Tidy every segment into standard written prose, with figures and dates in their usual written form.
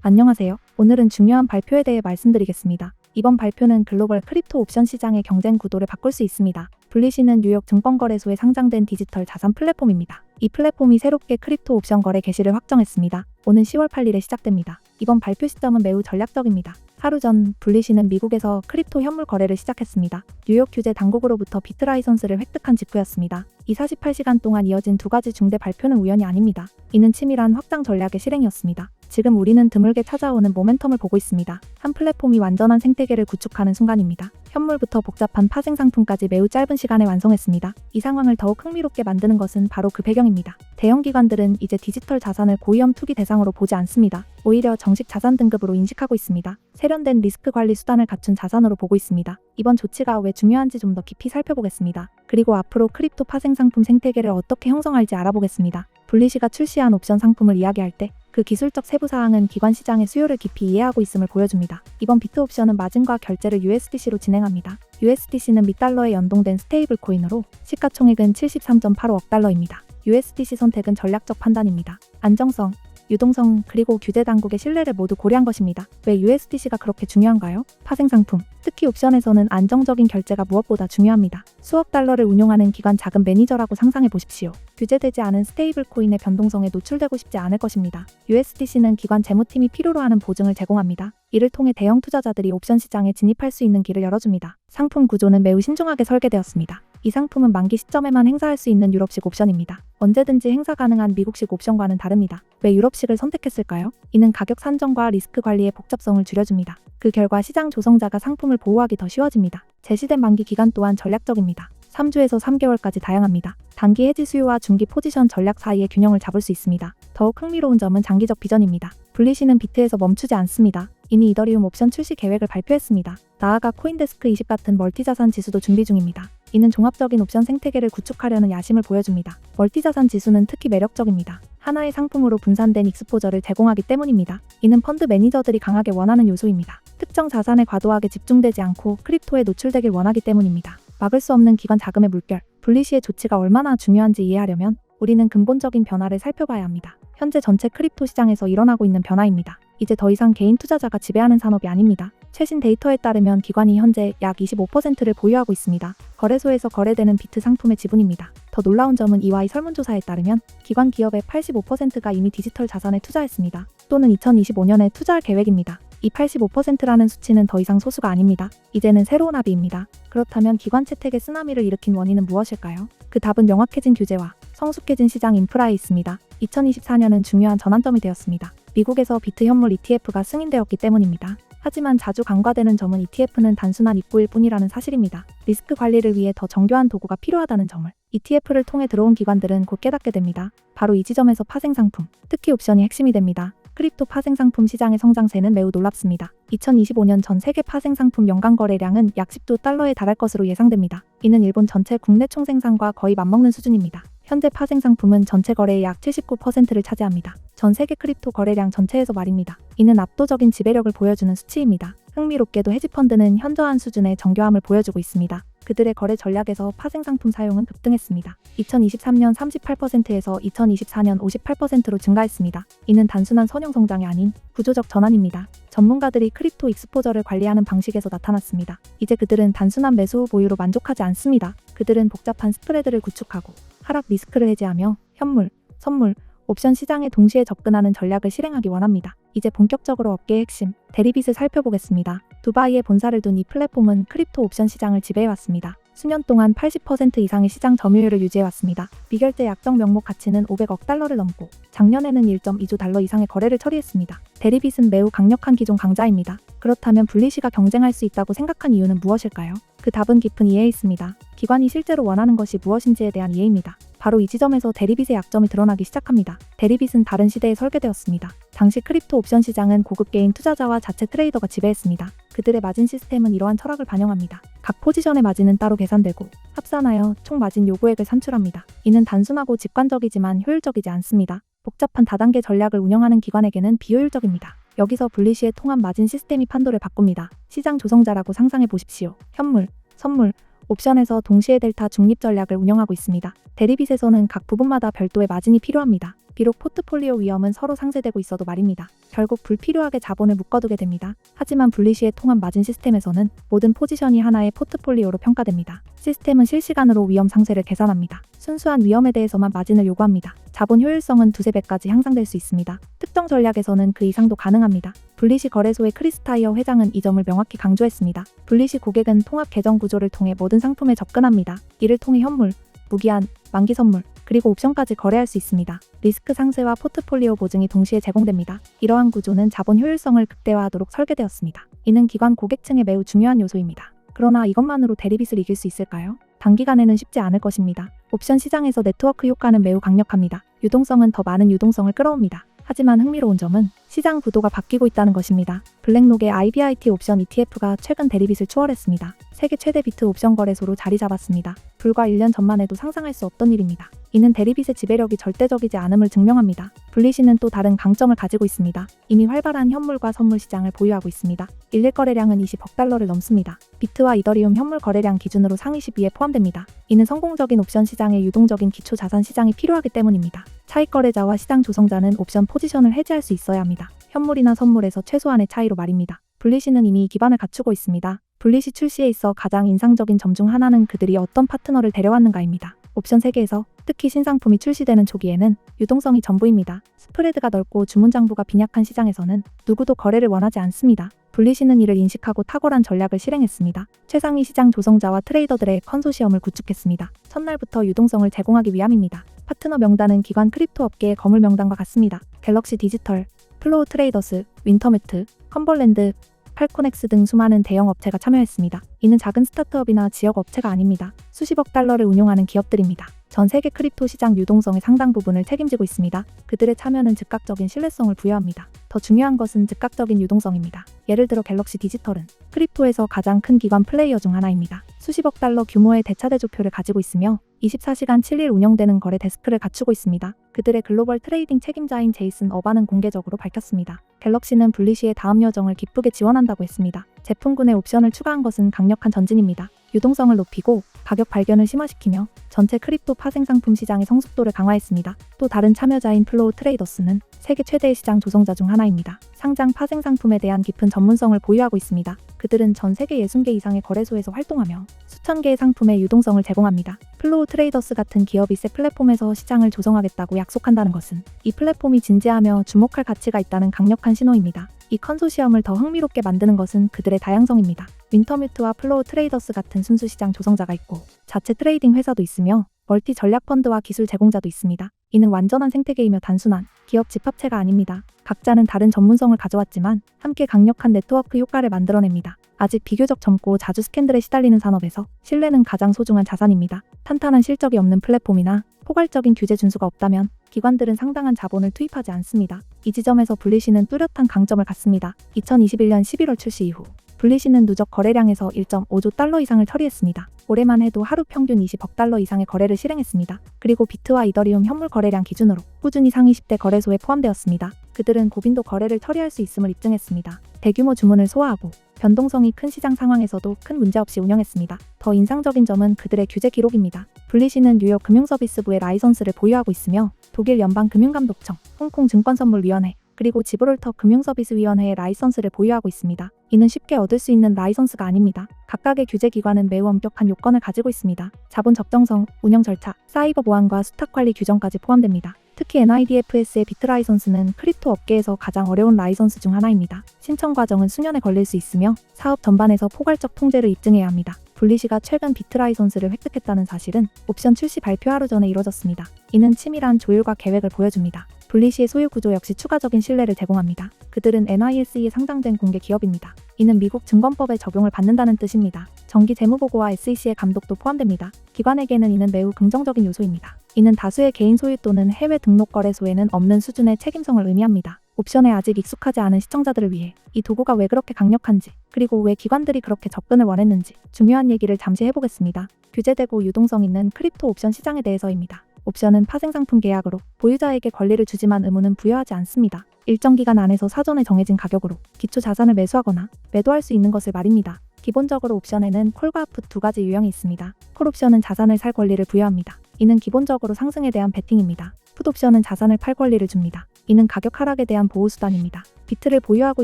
안녕하세요. 오늘은 중요한 발표에 대해 말씀드리겠습니다. 이번 발표는 글로벌 크립토 옵션 시장의 경쟁 구도를 바꿀 수 있습니다. 블리시는 뉴욕 증권거래소에 상장된 디지털 자산 플랫폼입니다. 이 플랫폼이 새롭게 크립토 옵션 거래 개시를 확정했습니다. 오는 10월 8일에 시작됩니다. 이번 발표 시점은 매우 전략적입니다. 하루 전 블리시는 미국에서 크립토 현물 거래를 시작했습니다. 뉴욕 규제 당국으로부터 비트 라이선스를 획득한 직후였습니다. 이 48시간 동안 이어진 두 가지 중대 발표는 우연이 아닙니다. 이는 치밀한 확장 전략의 실행이었습니다. 지금 우리는 드물게 찾아오는 모멘텀을 보고 있습니다. 한 플랫폼이 완전한 생태계를 구축하는 순간입니다. 현물부터 복잡한 파생 상품까지 매우 짧은 시간에 완성했습니다. 이 상황을 더욱 흥미롭게 만드는 것은 바로 그 배경입니다. 대형 기관들은 이제 디지털 자산을 고위험 투기 대상으로 보지 않습니다. 오히려 정식 자산 등급으로 인식하고 있습니다. 세련된 리스크 관리 수단을 갖춘 자산으로 보고 있습니다. 이번 조치가 왜 중요한지 좀 더 깊이 살펴보겠습니다. 그리고 앞으로 크립토 파생 상품 생태계를 어떻게 형성할지 알아보겠습니다. 블리시가 출시한 옵션 상품을 이야기할 때 그 기술적 세부 사항은 기관 시장의 수요를 깊이 이해하고 있음을 보여줍니다. 이번 비트 옵션은 마진과 결제를 USDC로 진행합니다. USDC는 $달러에 연동된 스테이블 코인으로 시가총액은 73.85억 달러입니다. USDC 선택은 전략적 판단입니다. 안정성, 유동성, 그리고 규제 당국의 신뢰를 모두 고려한 것입니다. 왜 USDC가 그렇게 중요한가요? 파생 상품, 특히 옵션에서는 안정적인 결제가 무엇보다 중요합니다. 수억 달러를 운용하는 기관 자금 매니저라고 상상해 보십시오. 규제되지 않은 스테이블 코인의 변동성에 노출되고 싶지 않을 것입니다. USDC는 기관 재무팀이 필요로 하는 보증을 제공합니다. 이를 통해 대형 투자자들이 옵션 시장에 진입할 수 있는 길을 열어줍니다. 상품 구조는 매우 신중하게 설계되었습니다. 이 상품은 만기 시점에만 행사할 수 있는 유럽식 옵션입니다. 언제든지 행사 가능한 미국식 옵션과는 다릅니다. 왜 유럽식을 선택했을까요? 이는 가격 산정과 리스크 관리의 복잡성을 줄여줍니다. 그 결과 시장 조성자가 상품을 보호하기 더 쉬워집니다. 제시된 만기 기간 또한 전략적입니다. 3주에서 3개월까지 다양합니다. 단기 해지 수요와 중기 포지션 전략 사이의 균형을 잡을 수 있습니다. 더욱 흥미로운 점은 장기적 비전입니다. 블리시는 비트에서 멈추지 않습니다. 이미 이더리움 옵션 출시 계획을 발표했습니다. 나아가 코인데스크 20 같은 멀티자산 지수도 준비 중입니다. 이는 종합적인 옵션 생태계를 구축하려는 야심을 보여줍니다. 멀티자산 지수는 특히 매력적입니다. 하나의 상품으로 분산된 익스포저를 제공하기 때문입니다. 이는 펀드 매니저들이 강하게 원하는 요소입니다. 특정 자산에 과도하게 집중되지 않고 크립토에 노출되길 원하기 때문입니다. 막을 수 없는 기관 자금의 물결, 블리시의 조치가 얼마나 중요한지 이해하려면 우리는 근본적인 변화를 살펴봐야 합니다. 현재 전체 크립토 시장에서 일어나고 있는 변화입니다. 이제 더 이상 개인 투자자가 지배하는 산업이 아닙니다. 최신 데이터에 따르면 기관이 현재 약 25%를 보유하고 있습니다. 거래소에서 거래되는 비트 상품의 지분입니다. 더 놀라운 점은 이와의 설문조사에 따르면 기관 기업의 85%가 이미 디지털 자산에 투자했습니다. 또는 2025년에 투자할 계획입니다. 이 85%라는 수치는 더 이상 소수가 아닙니다. 이제는 새로운 합의입니다. 그렇다면 기관 채택의 쓰나미를 일으킨 원인은 무엇일까요? 그 답은 명확해진 규제와 성숙해진 시장 인프라에 있습니다. 2024년은 중요한 전환점이 되었습니다. 미국에서 비트 현물 ETF가 승인되었기 때문입니다. 하지만 자주 간과되는 점은 ETF는 단순한 입구일 뿐이라는 사실입니다. 리스크 관리를 위해 더 정교한 도구가 필요하다는 점을 ETF를 통해 들어온 기관들은 곧 깨닫게 됩니다. 바로 이 지점에서 파생 상품, 특히 옵션이 핵심이 됩니다. 크립토 파생 상품 시장의 성장세는 매우 놀랍습니다. 2025년 전 세계 파생 상품 연간 거래량은 약 10조 달러에 달할 것으로 예상됩니다. 이는 일본 전체 국내 총생산과 거의 맞먹는 수준입니다. 현재 파생 상품은 전체 거래의 약 79%를 차지합니다. 전 세계 크립토 거래량 전체에서 말입니다. 이는 압도적인 지배력을 보여주는 수치입니다. 흥미롭게도 헤지펀드는 현저한 수준의 정교함을 보여주고 있습니다. 그들의 거래 전략에서 파생 상품 사용은 급등했습니다. 2023년 38%에서 2024년 58%로 증가했습니다. 이는 단순한 선형 성장이 아닌 구조적 전환입니다. 전문가들이 크립토 익스포저를 관리하는 방식에서 나타났습니다. 이제 그들은 단순한 매수 후 보유로 만족하지 않습니다. 그들은 복잡한 스프레드를 구축하고 하락 리스크를 해제하며 현물, 선물, 옵션 시장에 동시에 접근하는 전략을 실행하기 원합니다. 이제 본격적으로 업계의 핵심, 데리빗을 살펴보겠습니다. 두바이에 본사를 둔 이 플랫폼은 크립토 옵션 시장을 지배해왔습니다. 수년 동안 80% 이상의 시장 점유율을 유지해왔습니다. 미결제 약정 명목 가치는 500억 달러를 넘고 작년에는 1.2조 달러 이상의 거래를 처리했습니다. 데리빗은 매우 강력한 기존 강자입니다. 그렇다면 블리시가 경쟁할 수 있다고 생각한 이유는 무엇일까요? 그 답은 깊은 이해에 있습니다. 기관이 실제로 원하는 것이 무엇인지에 대한 이해입니다. 바로 이 지점에서 데리빗의 약점이 드러나기 시작합니다. 데리빗은 다른 시대에 설계되었습니다. 당시 크립토 옵션 시장은 고급 개인 투자자와 자체 트레이더가 지배했습니다. 그들의 마진 시스템은 이러한 철학을 반영합니다. 각 포지션의 마진은 따로 계산되고 합산하여 총 마진 요구액을 산출합니다. 이는 단순하고 직관적이지만 효율적이지 않습니다. 복잡한 다단계 전략을 운영하는 기관에게는 비효율적입니다. 여기서 블리시의 통합 마진 시스템이 판도를 바꿉니다. 시장 조성자라고 상상해 보십시오. 현물, 선물, 옵션에서 동시에 델타 중립 전략을 운영하고 있습니다. 데리빗에서는 각 부분마다 별도의 마진이 필요합니다. 비록 포트폴리오 위험은 서로 상쇄되고 있어도 말입니다. 결국 불필요하게 자본을 묶어두게 됩니다. 하지만 분리시의 통합 마진 시스템에서는 모든 포지션이 하나의 포트폴리오로 평가됩니다. 시스템은 실시간으로 위험 상쇄를 계산합니다. 순수한 위험에 대해서만 마진을 요구합니다. 자본 효율성은 두세 배까지 향상될 수 있습니다. 특정 전략에서는 그 이상도 가능합니다. 분리시 거래소의 크리스 타이어 회장은 이 점을 명확히 강조했습니다. 분리시 고객은 통합 계정 구조를 통해 모든 상품에 접근합니다. 이를 통해 현물, 무기한, 만기 선물, 그리고 옵션까지 거래할 수 있습니다. 리스크 상쇄와 포트폴리오 보증이 동시에 제공됩니다. 이러한 구조는 자본 효율성을 극대화하도록 설계되었습니다. 이는 기관 고객층에 매우 중요한 요소입니다. 그러나 이것만으로 대리빗을 이길 수 있을까요? 단기간에는 쉽지 않을 것입니다. 옵션 시장에서 네트워크 효과는 매우 강력합니다. 유동성은 더 많은 유동성을 끌어옵니다. 하지만 흥미로운 점은 시장 구도가 바뀌고 있다는 것입니다. 블랙록의 IBIT 옵션 ETF가 최근 대리빗을 추월했습니다. 세계 최대 비트 옵션 거래소로 자리 잡았습니다. 불과 1년 전만 해도 상상할 수 없던 일입니다. 이는 대리빗의 지배력이 절대적이지 않음을 증명합니다. 분리시는 또 다른 강점을 가지고 있습니다. 이미 활발한 현물과 선물 시장을 보유하고 있습니다. 일일 거래량은 20억 달러를 넘습니다. 비트와 이더리움 현물 거래량 기준으로 상위 10위에 포함됩니다. 이는 성공적인 옵션 시장에 유동적인 기초 자산 시장이 필요하기 때문입니다. 차익 거래자와 시장 조성자는 옵션 포지션을 해지할 수 있어야 합니다. 현물이나 선물에서 최소한의 차이로 말입니다. 분리시는 이미 기반을 갖추고 있습니다. 분리시 출시에 있어 가장 인상적인 점 중 하나는 그들이 어떤 파트너를 데려왔는가입니다. 옵션 세계에서 특히 신상품이 출시되는 초기에는 유동성이 전부입니다. 스프레드가 넓고 주문 장부가 빈약한 시장에서는 누구도 거래를 원하지 않습니다. 분리시는 이를 인식하고 탁월한 전략을 실행했습니다. 최상위 시장 조성자와 트레이더들의 컨소시엄을 구축했습니다. 첫날부터 유동성을 제공하기 위함입니다. 파트너 명단은 기관 크립토 업계의 거물 명단과 같습니다. 갤럭시 디지털, 플로우 트레이더스, 윈터매트, 컴벌랜드, 팔코넥스 등 수많은 대형 업체가 참여했습니다. 이는 작은 스타트업이나 지역 업체가 아닙니다. 수십억 달러를 운용하는 기업들입니다. 전 세계 크립토 시장 유동성의 상당 부분을 책임지고 있습니다. 그들의 참여는 즉각적인 신뢰성을 부여합니다. 더 중요한 것은 즉각적인 유동성입니다. 예를 들어 갤럭시 디지털은 크립토에서 가장 큰 기관 플레이어 중 하나입니다. 수십억 달러 규모의 대차대조표를 가지고 있으며 24시간 7일 운영되는 거래 데스크를 갖추고 있습니다. 그들의 글로벌 트레이딩 책임자인 제이슨 어반은 공개적으로 밝혔습니다. 갤럭시는 분리시의 다음 여정을 기쁘게 지원한다고 했습니다. 제품군에 옵션을 추가한 것은 강력한 전진입니다. 유동성을 높이고 가격 발견을 심화시키며 전체 크립토 파생 상품 시장의 성숙도를 강화했습니다. 또 다른 참여자인 플로우 트레이더스는 세계 최대의 시장 조성자 중 하나입니다. 상장 파생 상품에 대한 깊은 전문성을 보유하고 있습니다. 그들은 전 세계 60개 이상의 거래소에서 활동하며 수천 개의 상품의 유동성을 제공합니다. 플로우 트레이더스 같은 기업이 새 플랫폼에서 시장을 조성하겠다고 약속한다는 것은 이 플랫폼이 진지하며 주목할 가치가 있다는 강력한 신호입니다. 이 컨소시엄을 더 흥미롭게 만드는 것은 그들의 다양성입니다. 윈터뮤트와 플로우 트레이더스 같은 순수 시장 조성자가 있고 자체 트레이딩 회사도 있으며 멀티 전략 펀드와 기술 제공자도 있습니다. 이는 완전한 생태계이며 단순한 기업 집합체가 아닙니다. 각자는 다른 전문성을 가져왔지만 함께 강력한 네트워크 효과를 만들어냅니다. 아직 비교적 젊고 자주 스캔들에 시달리는 산업에서 신뢰는 가장 소중한 자산입니다. 탄탄한 실적이 없는 플랫폼이나 포괄적인 규제 준수가 없다면 기관들은 상당한 자본을 투입하지 않습니다. 이 지점에서 분리시는 뚜렷한 강점을 갖습니다. 2021년 11월 출시 이후 분리시는 누적 거래량에서 1.5조 달러 이상을 처리했습니다. 올해만 해도 하루 평균 20억 달러 이상의 거래를 실행했습니다. 그리고 비트와 이더리움 현물 거래량 기준으로 꾸준히 상위 10대 거래소에 포함되었습니다. 그들은 고빈도 거래를 처리할 수 있음을 입증했습니다. 대규모 주문을 소화하고 변동성이 큰 시장 상황에서도 큰 문제 없이 운영했습니다. 더 인상적인 점은 그들의 규제 기록입니다. 분리시는 뉴욕 금융서비스부의 라이선스를 보유하고 있으며 독일 연방금융감독청, 홍콩 증권선물위원회, 그리고 지브롤터 금융서비스위원회의 라이선스를 보유하고 있습니다. 이는 쉽게 얻을 수 있는 라이선스가 아닙니다. 각각의 규제 기관은 매우 엄격한 요건을 가지고 있습니다. 자본 적정성, 운영 절차, 사이버 보안과 수탁 관리 규정까지 포함됩니다. 특히 NIDFS의 비트 라이선스는 크립토 업계에서 가장 어려운 라이선스 중 하나입니다. 신청 과정은 수년에 걸릴 수 있으며 사업 전반에서 포괄적 통제를 입증해야 합니다. 분리시가 최근 비트 라이선스를 획득했다는 사실은 옵션 출시 발표 하루 전에 이뤄졌습니다. 이는 치밀한 조율과 계획을 보여줍니다. 분리시의 소유 구조 역시 추가적인 신뢰를 제공합니다. 그들은 NYSE에 상장된 공개 기업입니다. 이는 미국 증권법의 적용을 받는다는 뜻입니다. 정기 재무보고와 SEC의 감독도 포함됩니다. 기관에게는 이는 매우 긍정적인 요소입니다. 이는 다수의 개인 소유 또는 해외 등록 거래소에는 없는 수준의 책임성을 의미합니다. 옵션에 아직 익숙하지 않은 시청자들을 위해 이 도구가 왜 그렇게 강력한지, 그리고 왜 기관들이 그렇게 접근을 원했는지 중요한 얘기를 잠시 해보겠습니다. 규제되고 유동성 있는 크립토 옵션 시장에 대해서입니다. 옵션은 파생상품 계약으로 보유자에게 권리를 주지만 의무는 부여하지 않습니다. 일정 기간 안에서 사전에 정해진 가격으로 기초 자산을 매수하거나 매도할 수 있는 것을 말입니다. 기본적으로 옵션에는 콜과 풋 두 가지 유형이 있습니다. 콜 옵션은 자산을 살 권리를 부여합니다. 이는 기본적으로 상승에 대한 베팅입니다. 풋옵션은 자산을 팔 권리를 줍니다. 이는 가격 하락에 대한 보호수단입니다. 비트를 보유하고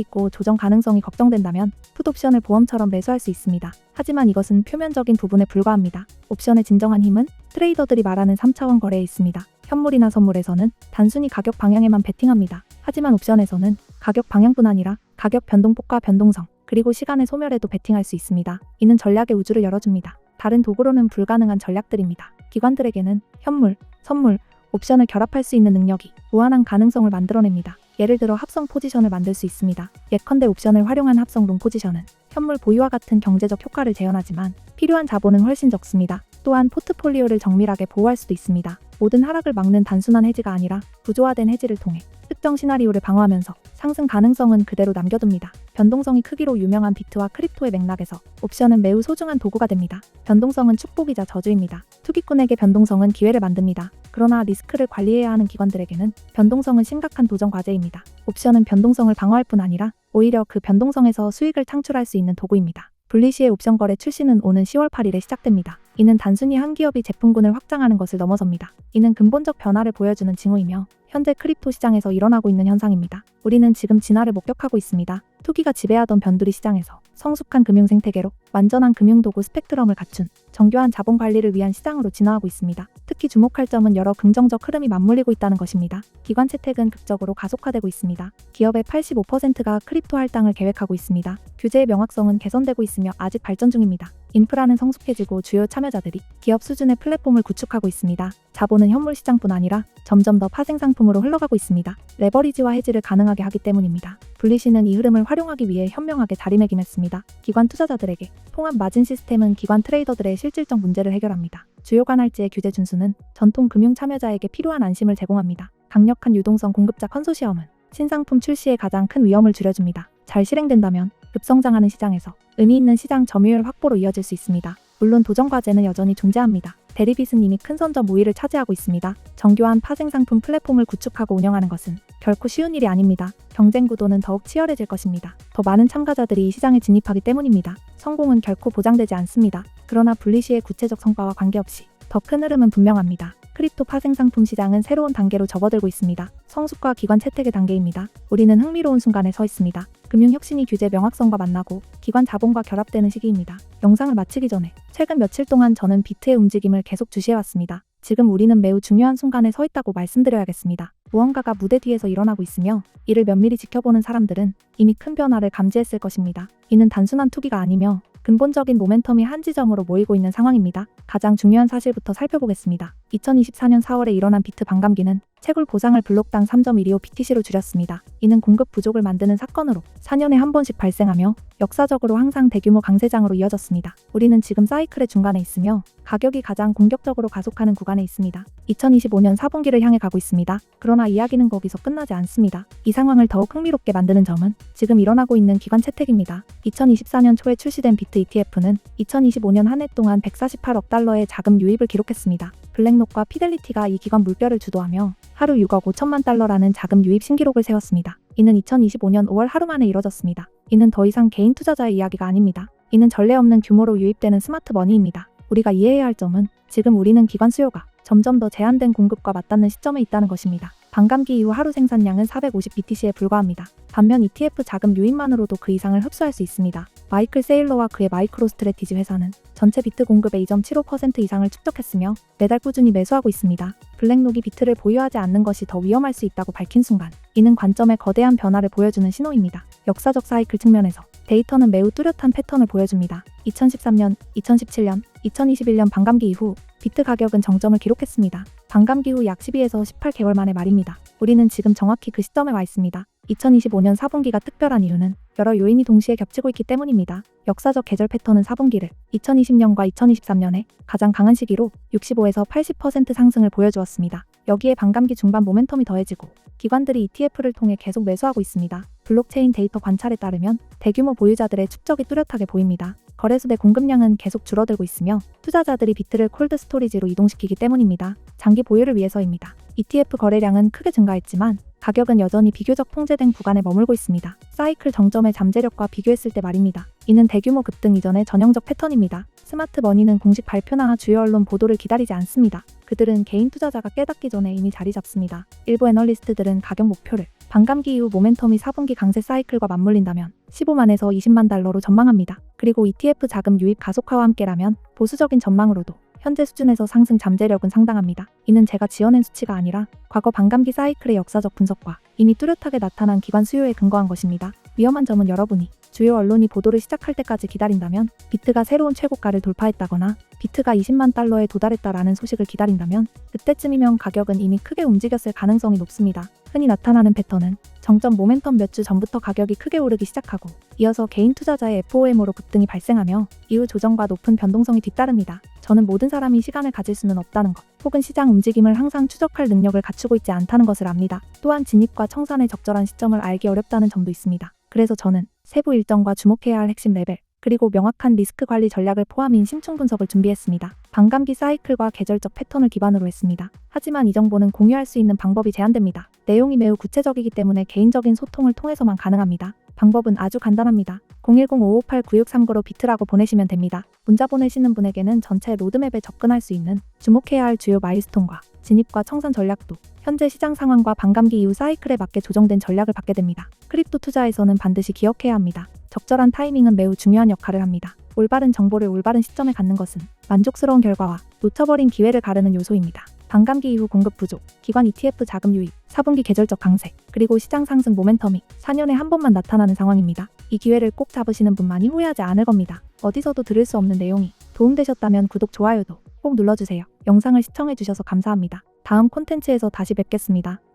있고 조정 가능성이 걱정된다면 풋옵션을 보험처럼 매수할 수 있습니다. 하지만 이것은 표면적인 부분에 불과합니다. 옵션의 진정한 힘은 트레이더들이 말하는 3차원 거래에 있습니다. 현물이나 선물에서는 단순히 가격 방향에만 베팅합니다. 하지만 옵션에서는 가격 방향뿐 아니라 가격 변동폭과 변동성, 그리고 시간의 소멸에도 베팅할 수 있습니다. 이는 전략의 우주를 열어줍니다. 다른 도구로는 불가능한 전략들입니다. 기관들에게는 현물, 선물, 옵션을 결합할 수 있는 능력이 무한한 가능성을 만들어냅니다. 예를 들어 합성 포지션을 만들 수 있습니다. 예컨대 옵션을 활용한 합성 롱 포지션은 현물 보유와 같은 경제적 효과를 재현하지만 필요한 자본은 훨씬 적습니다. 또한 포트폴리오를 정밀하게 보호할 수도 있습니다. 모든 하락을 막는 단순한 해지가 아니라 구조화된 해지를 통해 특정 시나리오를 방어하면서 상승 가능성은 그대로 남겨둡니다. 변동성이 크기로 유명한 비트와 크립토의 맥락에서 옵션은 매우 소중한 도구가 됩니다. 변동성은 축복이자 저주입니다. 투기꾼에게 변동성은 기회를 만듭니다. 그러나 리스크를 관리해야 하는 기관들에게는 변동성은 심각한 도전 과제입니다. 옵션은 변동성을 방어할 뿐 아니라 오히려 그 변동성에서 수익을 창출할 수 있는 도구입니다. 블리시의 옵션 거래 출시는 오는 10월 8일에 시작됩니다. 이는 단순히 한 기업이 제품군을 확장하는 것을 넘어섭니다. 이는 근본적 변화를 보여주는 징후이며 현재 크립토 시장에서 일어나고 있는 현상입니다. 우리는 지금 진화를 목격하고 있습니다. 투기가 지배하던 변두리 시장에서 성숙한 금융 생태계로 완전한 금융도구 스펙트럼을 갖춘 정교한 자본 관리를 위한 시장으로 진화하고 있습니다. 특히 주목할 점은 여러 긍정적 흐름이 맞물리고 있다는 것입니다. 기관 채택은 극적으로 가속화되고 있습니다. 기업의 85%가 크립토 할당을 계획하고 있습니다. 규제의 명확성은 개선되고 있으며 아직 발전 중입니다. 인프라는 성숙해지고 주요 참여자들이 기업 수준의 플랫폼을 구축하고 있습니다. 자본은 현물 시장뿐 아니라 점점 더 파생 상품으로 흘러가고 있습니다. 레버리지와 해지를 가능하게 하기 때문입니다. 블리시는 이 흐름을 활용하기 위해 현명하게 자리매김했습니다. 기관 투자자들에게 통합 마진 시스템은 기관 트레이더들의 실질적 문제를 해결합니다. 주요 관할지의 규제 준수는 전통 금융 참여자에게 필요한 안심을 제공합니다. 강력한 유동성 공급자 컨소시엄은 신상품 출시에 가장 큰 위험을 줄여줍니다. 잘 실행된다면 급성장하는 시장에서 의미 있는 시장 점유율 확보로 이어질 수 있습니다. 물론 도전 과제는 여전히 존재합니다. 대리빗은 이미 큰 선점 우위를 차지하고 있습니다. 정교한 파생 상품 플랫폼을 구축하고 운영하는 것은 결코 쉬운 일이 아닙니다. 경쟁 구도는 더욱 치열해질 것입니다. 더 많은 참가자들이 이 시장에 진입하기 때문입니다. 성공은 결코 보장되지 않습니다. 그러나 블리시의 구체적 성과와 관계없이 더 큰 흐름은 분명합니다. 크립토 파생 상품 시장은 새로운 단계로 접어들고 있습니다. 성숙과 기관 채택의 단계입니다. 우리는 흥미로운 순간에 서 있습니다. 금융혁신이 규제 명확성과 만나고 기관 자본과 결합되는 시기입니다. 영상을 마치기 전에 최근 며칠 동안 저는 비트의 움직임을 계속 주시해왔습니다. 지금 우리는 매우 중요한 순간에 서 있다고 말씀드려야겠습니다. 무언가가 무대 뒤에서 일어나고 있으며 이를 면밀히 지켜보는 사람들은 이미 큰 변화를 감지했을 것입니다. 이는 단순한 투기가 아니며 근본적인 모멘텀이 한 지점으로 모이고 있는 상황입니다. 가장 중요한 사실부터 살펴보겠습니다. 2024년 4월에 일어난 비트 반감기는 채굴 보상을 블록당 3.125 BTC로 줄였습니다. 이는 공급 부족을 만드는 사건으로 4년에 한 번씩 발생하며 역사적으로 항상 대규모 강세장으로 이어졌습니다. 우리는 지금 사이클의 중간에 있으며 가격이 가장 공격적으로 가속하는 구간에 있습니다. 2025년 4분기를 향해 가고 있습니다. 그러나 이야기는 거기서 끝나지 않습니다. 이 상황을 더욱 흥미롭게 만드는 점은 지금 일어나고 있는 기관 채택입니다. 2024년 초에 출시된 비트 ETF는 2025년 한 해 동안 148억 달러의 자금 유입을 기록했습니다. 블랙록과 피델리티가 이 기관 물결을 주도하며 하루 6억 5천만 달러라는 자금 유입 신기록을 세웠습니다. 이는 2025년 5월 하루 만에 이뤄졌습니다. 이는 더 이상 개인 투자자의 이야기가 아닙니다. 이는 전례 없는 규모로 유입되는 스마트 머니입니다. 우리가 이해해야 할 점은 지금 우리는 기관 수요가 점점 더 제한된 공급과 맞닿는 시점에 있다는 것입니다. 반감기 이후 하루 생산량은 450BTC에 불과합니다. 반면 ETF 자금 유입만으로도 그 이상을 흡수할 수 있습니다. 마이클 세일러와 그의 마이크로 스트래티지 회사는 전체 비트 공급의 2.75% 이상을 축적했으며 매달 꾸준히 매수하고 있습니다. 블랙록이 비트를 보유하지 않는 것이 더 위험할 수 있다고 밝힌 순간 이는 관점의 거대한 변화를 보여주는 신호입니다. 역사적 사이클 측면에서 데이터는 매우 뚜렷한 패턴을 보여줍니다. 2013년, 2017년, 2021년 반감기 이후 비트 가격은 정점을 기록했습니다. 반감기 후 약 12에서 18개월 만의 말입니다. 우리는 지금 정확히 그 시점에 와 있습니다. 2025년 4분기가 특별한 이유는 여러 요인이 동시에 겹치고 있기 때문입니다. 역사적 계절 패턴은 4분기를 2020년과 2023년에 가장 강한 시기로 65에서 80% 상승을 보여주었습니다. 여기에 반감기 중반 모멘텀이 더해지고 기관들이 ETF를 통해 계속 매수하고 있습니다. 블록체인 데이터 관찰에 따르면 대규모 보유자들의 축적이 뚜렷하게 보입니다. 거래소대 공급량은 계속 줄어들고 있으며 투자자들이 비트를 콜드 스토리지로 이동시키기 때문입니다. 장기 보유를 위해서입니다. ETF 거래량은 크게 증가했지만 가격은 여전히 비교적 통제된 구간에 머물고 있습니다. 사이클 정점의 잠재력과 비교했을 때 말입니다. 이는 대규모 급등 이전의 전형적 패턴입니다. 스마트 머니는 공식 발표나 주요 언론 보도를 기다리지 않습니다. 그들은 개인 투자자가 깨닫기 전에 이미 자리 잡습니다. 일부 애널리스트들은 가격 목표를 반감기 이후 모멘텀이 4분기 강세 사이클과 맞물린다면 15만에서 20만 달러로 전망합니다. 그리고 ETF 자금 유입 가속화와 함께라면 보수적인 전망으로도 현재 수준에서 상승 잠재력은 상당합니다. 이는 제가 지어낸 수치가 아니라 과거 반감기 사이클의 역사적 분석과 이미 뚜렷하게 나타난 기관 수요에 근거한 것입니다. 위험한 점은 여러분이 주요 언론이 보도를 시작할 때까지 기다린다면 비트가 새로운 최고가를 돌파했다거나 비트가 20만 달러에 도달했다라는 소식을 기다린다면 그때쯤이면 가격은 이미 크게 움직였을 가능성이 높습니다. 흔히 나타나는 패턴은 정점 모멘텀 몇 주 전부터 가격이 크게 오르기 시작하고 이어서 개인 투자자의 FOM으로 급등이 발생하며 이후 조정과 높은 변동성이 뒤따릅니다. 저는 모든 사람이 시간을 가질 수는 없다는 것, 혹은 시장 움직임을 항상 추적할 능력을 갖추고 있지 않다는 것을 압니다. 또한 진입과 청산의 적절한 시점을 알기 어렵다는 점도 있습니다. 그래서 저는 세부 일정과 주목해야 할 핵심 레벨, 그리고 명확한 리스크 관리 전략을 포함인 심층 분석을 준비했습니다. 반감기 사이클과 계절적 패턴을 기반으로 했습니다. 하지만 이 정보는 공유할 수 있는 방법이 제한됩니다. 내용이 매우 구체적이기 때문에 개인적인 소통을 통해서만 가능합니다. 방법은 아주 간단합니다. 010-558-9639로 비트라고 보내시면 됩니다. 문자 보내시는 분에게는 전체 로드맵에 접근할 수 있는 주목해야 할 주요 마일스톤과 진입과 청산 전략도 현재 시장 상황과 반감기 이후 사이클에 맞게 조정된 전략을 받게 됩니다. 크립토 투자에서는 반드시 기억해야 합니다. 적절한 타이밍은 매우 중요한 역할을 합니다. 올바른 정보를 올바른 시점에 갖는 것은 만족스러운 결과와 놓쳐버린 기회를 가르는 요소입니다. 반감기 이후 공급 부족, 기관 ETF 자금 유입, 4분기 계절적 강세, 그리고 시장 상승 모멘텀이 4년에 한 번만 나타나는 상황입니다. 이 기회를 꼭 잡으시는 분만이 후회하지 않을 겁니다. 어디서도 들을 수 없는 내용이 도움되셨다면 구독, 좋아요도 꼭 눌러주세요. 영상을 시청해주셔서 감사합니다. 다음 콘텐츠에서 다시 뵙겠습니다.